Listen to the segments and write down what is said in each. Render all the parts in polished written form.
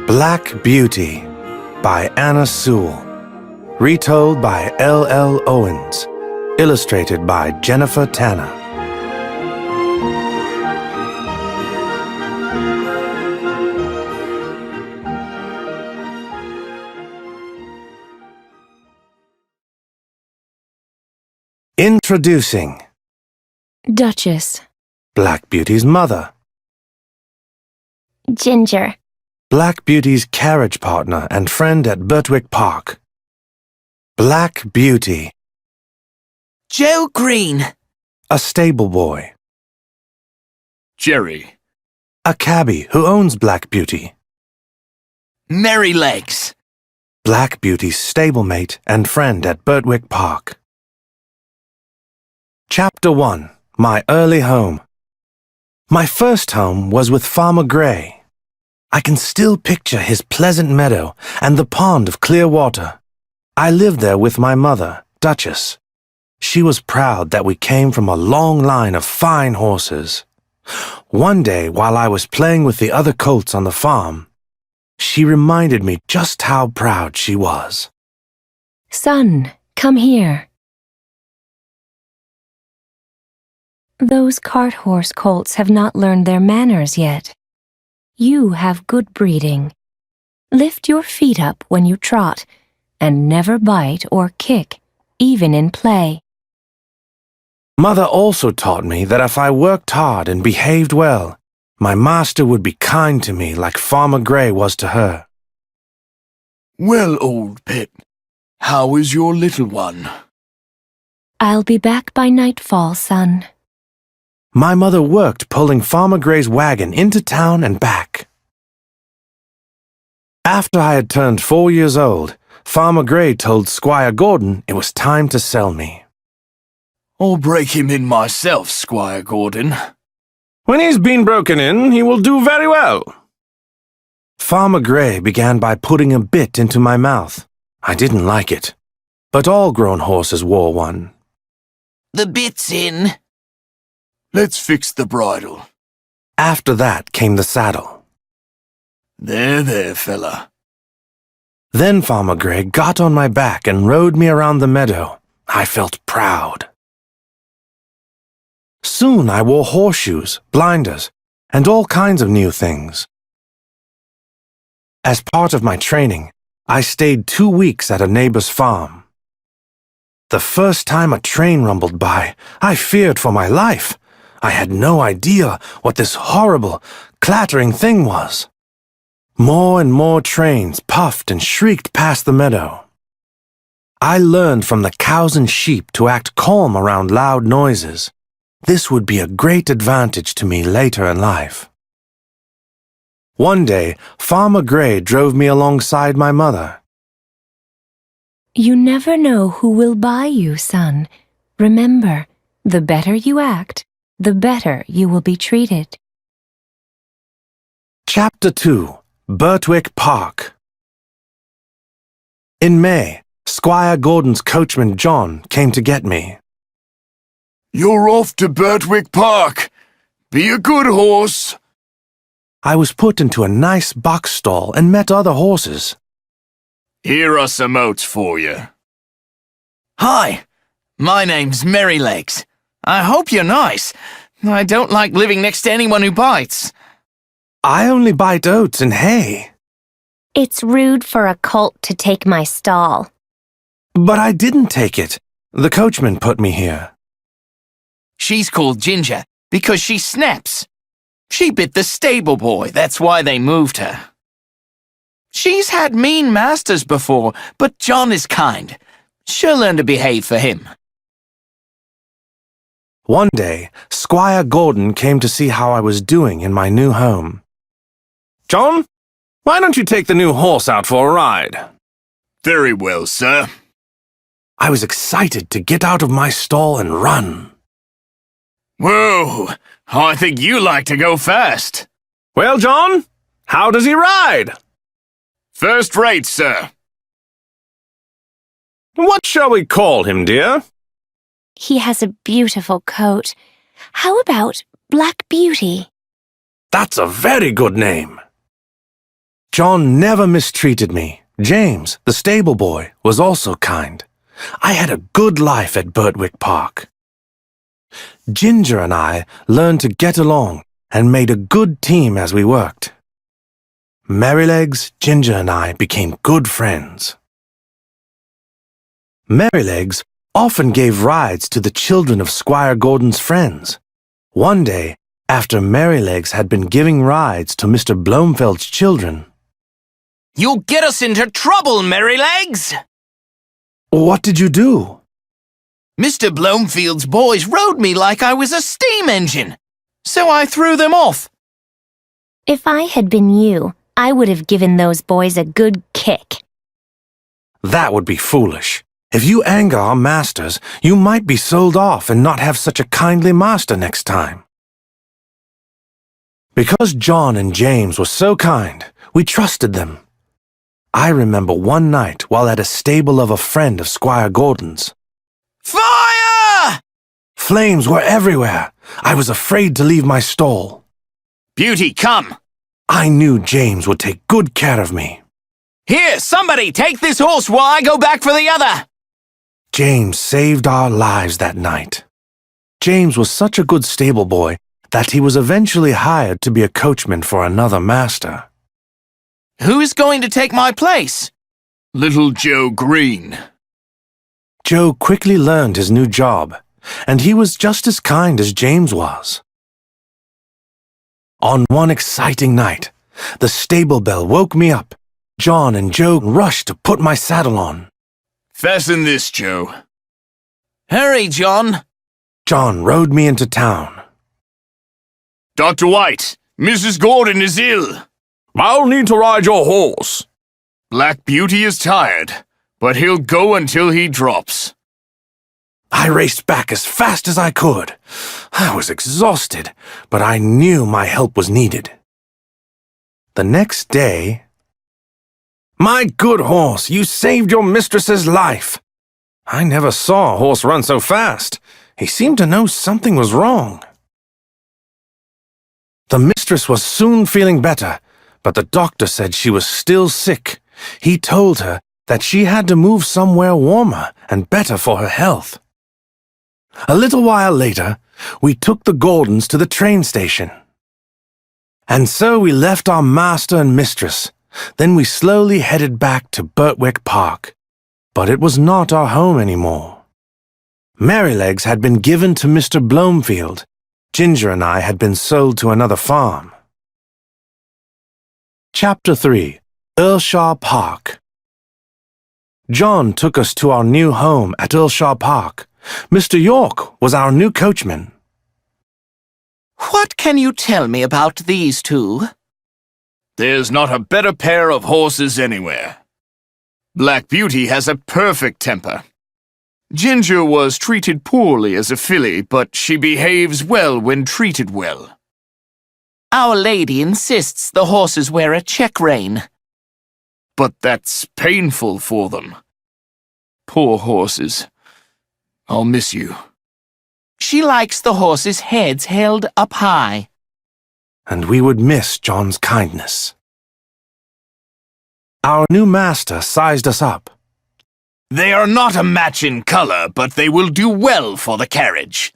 Black Beauty by Anna Sewell. Retold by L. Owens. Illustrated by Jennifer Tanner. Introducing Duchess. Black Beauty's mother. Ginger. Black Beauty's carriage partner and friend at Birtwick Park. Black Beauty. Joe Green. A stable boy. Jerry. A cabbie who owns Black Beauty. Merrylegs. Black Beauty's stablemate and friend at Birtwick Park. Chapter 1. My Early Home. My first home was with Farmer Gray. I can still picture his pleasant meadow and the pond of clear water. I lived there with my mother, Duchess. She was proud that we came from a long line of fine horses. One day, while I was playing with the other colts on the farm, she reminded me just how proud she was. Son, come here. Those cart horse colts have not learned their manners yet. You have good breeding. Lift your feet up when you trot, and never bite or kick, even in play. Mother also taught me that if I worked hard and behaved well, my master would be kind to me like Farmer Gray was to her. Well, old pet, how is your little one? I'll be back by nightfall, son. My mother worked pulling Farmer Gray's wagon into town and back. After I had turned 4 years old, Farmer Gray told Squire Gordon it was time to sell me. I'll break him in myself, Squire Gordon. When he's been broken in, he will do very well. Farmer Gray began by putting a bit into my mouth. I didn't like it, but all grown horses wore one. The bit's in. Let's fix the bridle. After that came the saddle. There, fella. Then Farmer Gray got on my back and rode me around the meadow. I felt proud. Soon I wore horseshoes, blinders, and all kinds of new things. As part of my training, I stayed 2 weeks at a neighbor's farm. The first time a train rumbled by, I feared for my life. I had no idea what this horrible, clattering thing was. More and more trains puffed and shrieked past the meadow. I learned from the cows and sheep to act calm around loud noises. This would be a great advantage to me later in life. One day, Farmer Gray drove me alongside my mother. You never know who will buy you, son. Remember, the better you act, the better you will be treated. Chapter 2. Birtwick Park. In May, Squire Gordon's coachman John came to get me. You're off to Birtwick Park. Be a good horse. I was put into a nice box stall and met other horses. Here are some oats for you. Hi, my name's Merrylegs. I hope you're nice. I don't like living next to anyone who bites. I only bite oats and hay. It's rude for a colt to take my stall. But I didn't take it. The coachman put me here. She's called Ginger because she snaps. She bit the stable boy, that's why they moved her. She's had mean masters before, but John is kind. She'll learn to behave for him. One day, Squire Gordon came to see how I was doing in my new home. John, why don't you take the new horse out for a ride? Very well, sir. I was excited to get out of my stall and run. Whoa, I think you like to go fast. Well, John, how does he ride? First rate, sir. What shall we call him, dear? He has a beautiful coat. How about Black Beauty? That's a very good name. John never mistreated me. James, the stable boy, was also kind. I had a good life at Birtwick Park. Ginger and I learned to get along and made a good team as we worked. Merrylegs, Ginger and I became good friends. Merrylegs often gave rides to the children of Squire Gordon's friends. One day, after Merrylegs had been giving rides to Mr. Blomefeld's children, You'll get us into trouble, Merrylegs! "What did you do?" Mr. Blomefield's boys rode me like I was a steam engine, so I threw them off. If I had been you, I would have given those boys a good kick. That would be foolish. If you anger our masters, you might be sold off and not have such a kindly master next time. Because John and James were so kind, we trusted them. I remember one night while at a stable of a friend of Squire Gordon's. Fire! Flames were everywhere. I was afraid to leave my stall. Beauty, come! I knew James would take good care of me. Here, somebody, take this horse while I go back for the other! James saved our lives that night. James was such a good stable boy that he was eventually hired to be a coachman for another master. Who is going to take my place? Little Joe Green. Joe quickly learned his new job, and he was just as kind as James was. On one exciting night, the stable bell woke me up. John and Joe rushed to put my saddle on. Fasten this, Joe. Hurry, John. John rode me into town. Dr. White, Mrs. Gordon is ill. I'll need to ride your horse. Black Beauty is tired, but he'll go until he drops. I raced back as fast as I could. I was exhausted, but I knew my help was needed. The next day... My good horse, you saved your mistress's life. I never saw a horse run so fast. He seemed to know something was wrong. The mistress was soon feeling better, but the doctor said she was still sick. He told her that she had to move somewhere warmer and better for her health. A little while later, we took the Gordons to the train station. And so we left our master and mistress. Then we slowly headed back to Birtwick Park. But it was not our home anymore. Merrylegs had been given to Mr. Blomefield. Ginger and I had been sold to another farm. Chapter 3. Earlshaw Park. John took us to our new home at Earlshaw Park. Mr. York was our new coachman. What can you tell me about these two? There's not a better pair of horses anywhere. Black Beauty has a perfect temper. Ginger was treated poorly as a filly, but she behaves well when treated well. Our lady insists the horses wear a check rein. But that's painful for them. Poor horses. I'll miss you. She likes the horses' heads held up high. And we would miss John's kindness. Our new master sized us up. They are not a match in color, but they will do well for the carriage.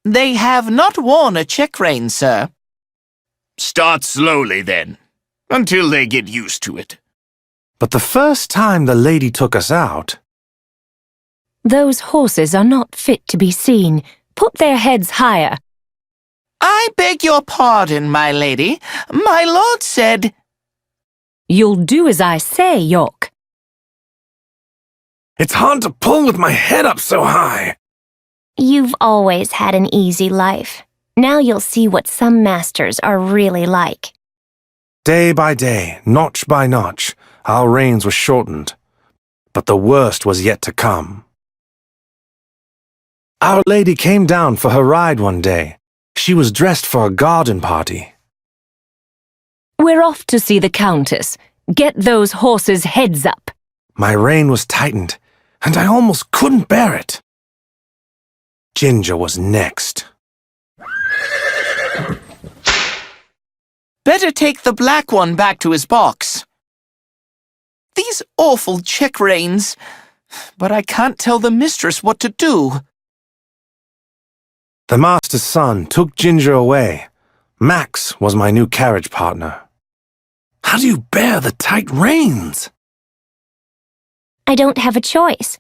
They have not worn a check rein, sir. Start slowly, then, until they get used to it. But the first time the lady took us out... Those horses are not fit to be seen. Put their heads higher. I beg your pardon, my lady. My lord said... You'll do as I say, York. It's hard to pull with my head up so high. You've always had an easy life. Now you'll see what some masters are really like. Day by day, notch by notch, our reins were shortened. But the worst was yet to come. Our lady came down for her ride one day. She was dressed for a garden party. We're off to see the Countess. Get those horses' heads up. My rein was tightened, and I almost couldn't bear it. Ginger was next. Better take the black one back to his box. These awful check reins. But I can't tell the mistress what to do. The master's son took Ginger away. Max was my new carriage partner. How do you bear the tight reins? I don't have a choice,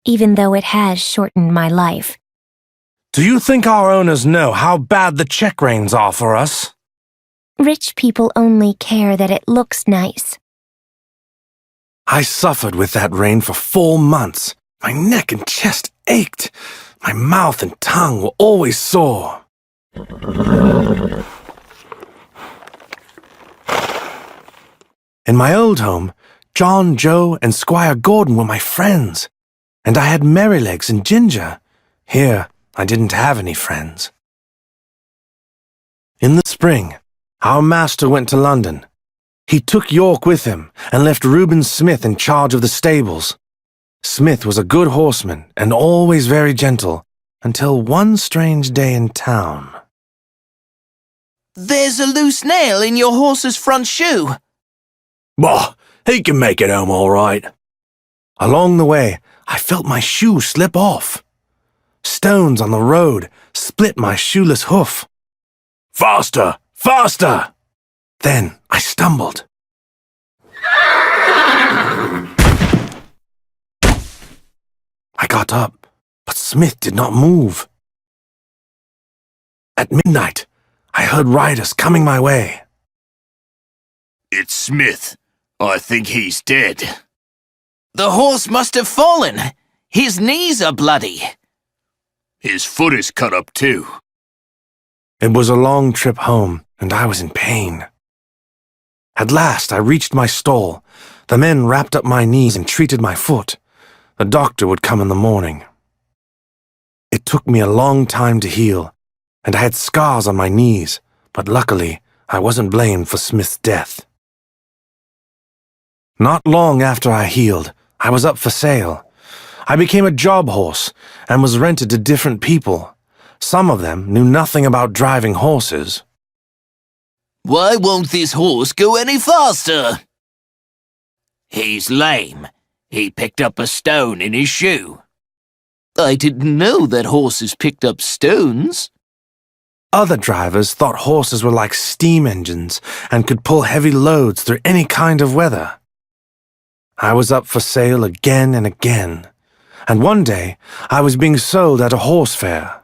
even though it has shortened my life. Do you think our owners know how bad the check reins are for us? Rich people only care that it looks nice. I suffered with that rein for 4 months. My neck and chest ached. My mouth and tongue were always sore. In my old home, John, Joe, and Squire Gordon were my friends, and I had Merrylegs and Ginger. Here, I didn't have any friends. In the spring, our master went to London. He took York with him and left Reuben Smith in charge of the stables. Smith was a good horseman and always very gentle, until one strange day in town. There's a loose nail in your horse's front shoe. Bah, he can make it home all right. Along the way, I felt my shoe slip off. Stones on the road split my shoeless hoof. Faster! Faster! Then I stumbled. I got up, but Smith did not move. At midnight, I heard riders coming my way. It's Smith. I think he's dead. The horse must have fallen. His knees are bloody. His foot is cut up too. It was a long trip home, and I was in pain. At last, I reached my stall. The men wrapped up my knees and treated my foot. The doctor would come in the morning. It took me a long time to heal, and I had scars on my knees, but luckily, I wasn't blamed for Smith's death. Not long after I healed, I was up for sale. I became a job horse and was rented to different people. Some of them knew nothing about driving horses. Why won't this horse go any faster? He's lame. He picked up a stone in his shoe. I didn't know that horses picked up stones. Other drivers thought horses were like steam engines and could pull heavy loads through any kind of weather. I was up for sale again and again, and one day I was being sold at a horse fair.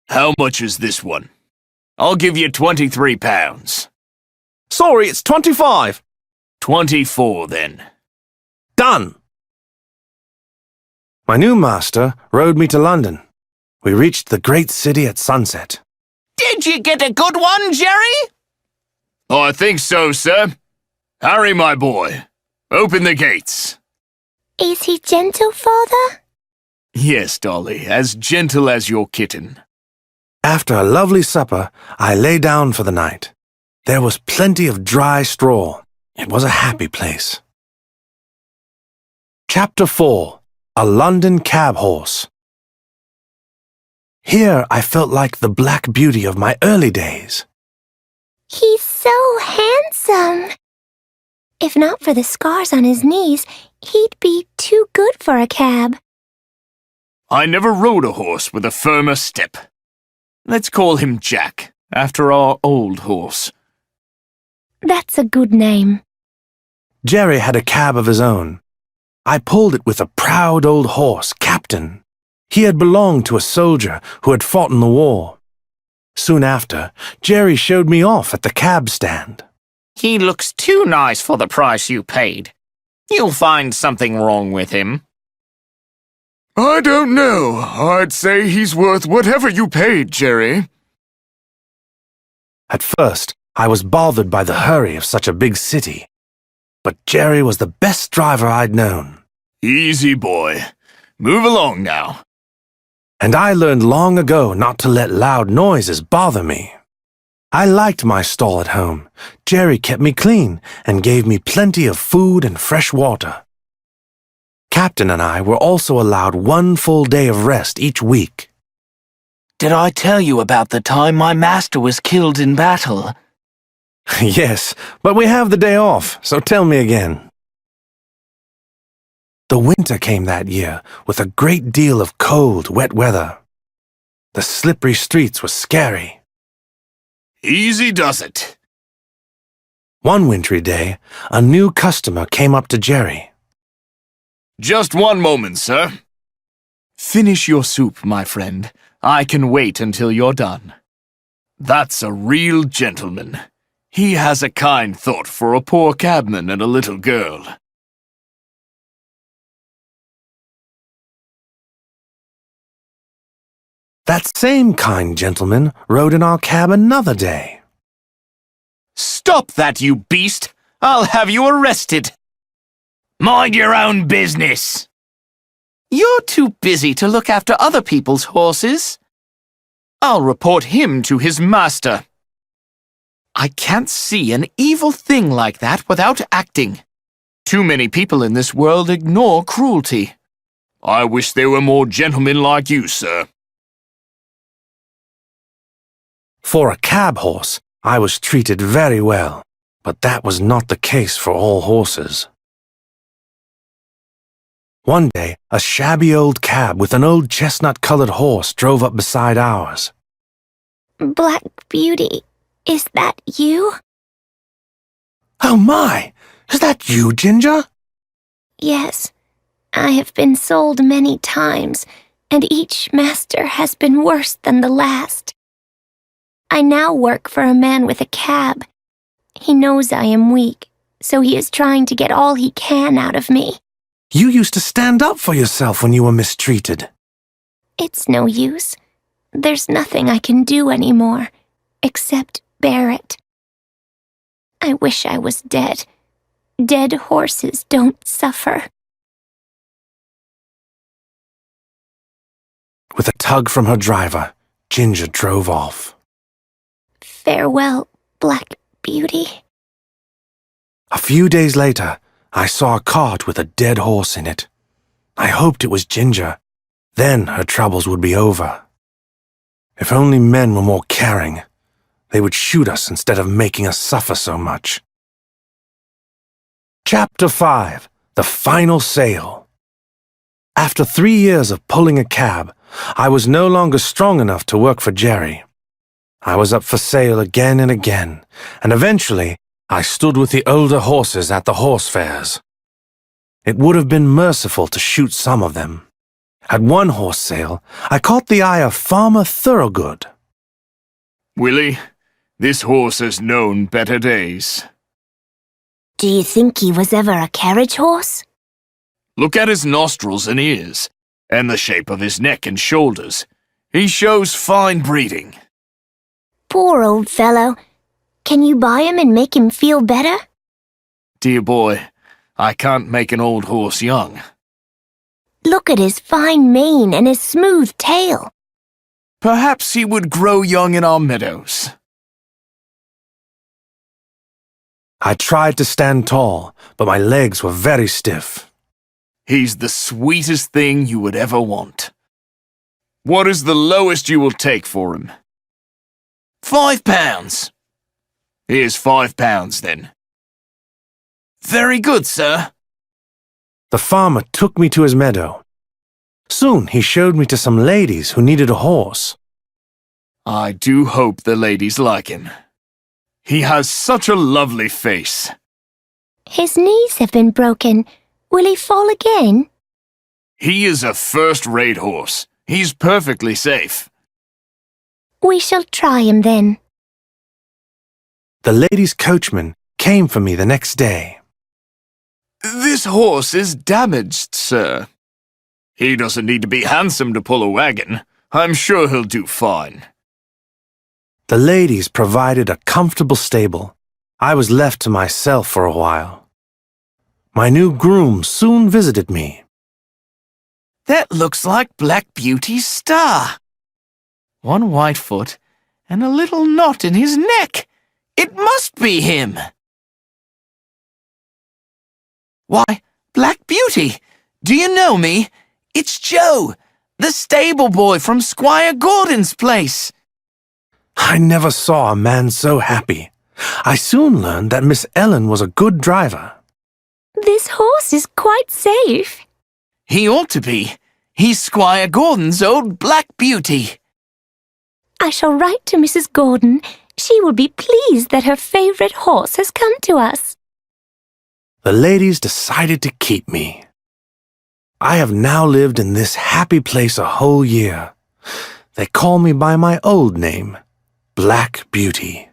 How much is this one? I'll give you £23. Sorry, it's 25. 24 then. Done. My new master rode me to London. We reached the great city at sunset. Did you get a good one, Jerry? I think so, sir. Harry, my boy, open the gates. Is he gentle, Father? Yes, Dolly, as gentle as your kitten. After a lovely supper, I lay down for the night. There was plenty of dry straw. It was a happy place. Chapter 4. A London Cab Horse. Here I felt like the Black Beauty of my early days. He's so handsome. If not for the scars on his knees, he'd be too good for a cab. I never rode a horse with a firmer step. Let's call him Jack, after our old horse. That's a good name. Jerry had a cab of his own. I pulled it with a proud old horse, Captain. He had belonged to a soldier who had fought in the war. Soon after, Jerry showed me off at the cab stand. He looks too nice for the price you paid. You'll find something wrong with him. I don't know. I'd say he's worth whatever you paid, Jerry. At first, I was bothered by the hurry of such a big city. But Jerry was the best driver I'd known. Easy, boy. Move along now. And I learned long ago not to let loud noises bother me. I liked my stall at home. Jerry kept me clean and gave me plenty of food and fresh water. Captain and I were also allowed 1 full day of rest each week. Did I tell you about the time my master was killed in battle? Yes, but we have the day off, so tell me again. The winter came that year with a great deal of cold, wet weather. The slippery streets were scary. Easy does it. One wintry day, a new customer came up to Jerry. Just one moment, sir. Finish your soup, my friend. I can wait until you're done. That's a real gentleman. He has a kind thought for a poor cabman and a little girl. That same kind gentleman rode in our cab another day. Stop that, you beast! I'll have you arrested! Mind your own business. You're too busy to look after other people's horses. I'll report him to his master. I can't see an evil thing like that without acting. Too many people in this world ignore cruelty. I wish there were more gentlemen like you, sir. For a cab horse, I was treated very well, but that was not the case for all horses. One day, a shabby old cab with an old chestnut-colored horse drove up beside ours. Black Beauty, is that you? Oh my! Is that you, Ginger? Yes. I have been sold many times, and each master has been worse than the last. I now work for a man with a cab. He knows I am weak, so he is trying to get all he can out of me. You used to stand up for yourself when you were mistreated. It's no use. There's nothing I can do anymore, except bear it. I wish I was dead. Dead horses don't suffer. With a tug from her driver, Ginger drove off. Farewell, Black Beauty. A few days later, I saw a cart with a dead horse in it. I hoped it was Ginger. Then her troubles would be over. If only men were more caring, they would shoot us instead of making us suffer so much. Chapter 5. The Final Sale. After 3 years of pulling a cab, I was no longer strong enough to work for Jerry. I was up for sale again and again, and eventually I stood with the older horses at the horse fairs. It would have been merciful to shoot some of them. At one horse sale, I caught the eye of Farmer Thoroughgood. Willie, this horse has known better days. Do you think he was ever a carriage horse? Look at his nostrils and ears, and the shape of his neck and shoulders. He shows fine breeding. Poor old fellow. Can you buy him and make him feel better? Dear boy, I can't make an old horse young. Look at his fine mane and his smooth tail. Perhaps he would grow young in our meadows. I tried to stand tall, but my legs were very stiff. He's the sweetest thing you would ever want. What is the lowest you will take for him? £5. Here's £5 then. Very good, sir. The farmer took me to his meadow. Soon he showed me to some ladies who needed a horse. I do hope the ladies like him. He has such a lovely face. His knees have been broken. Will he fall again? He is a first-rate horse. He's perfectly safe. We shall try him then. The ladies' coachman came for me the next day. This horse is damaged, sir. He doesn't need to be handsome to pull a wagon. I'm sure he'll do fine. The ladies provided a comfortable stable. I was left to myself for a while. My new groom soon visited me. That looks like Black Beauty's star. One white foot and a little knot in his neck. It must be him. Why, Black Beauty, Do you know me? It's Joe, the stable boy from Squire Gordon's place. I never saw a man so happy. I soon learned that Miss Ellen was a good driver. This horse is quite safe. He ought to be. He's Squire Gordon's old Black Beauty. I shall write to Mrs. Gordon. She will be pleased that her favorite horse has come to us. The ladies decided to keep me. I have now lived in this happy place a whole year. They call me by my old name, Black Beauty.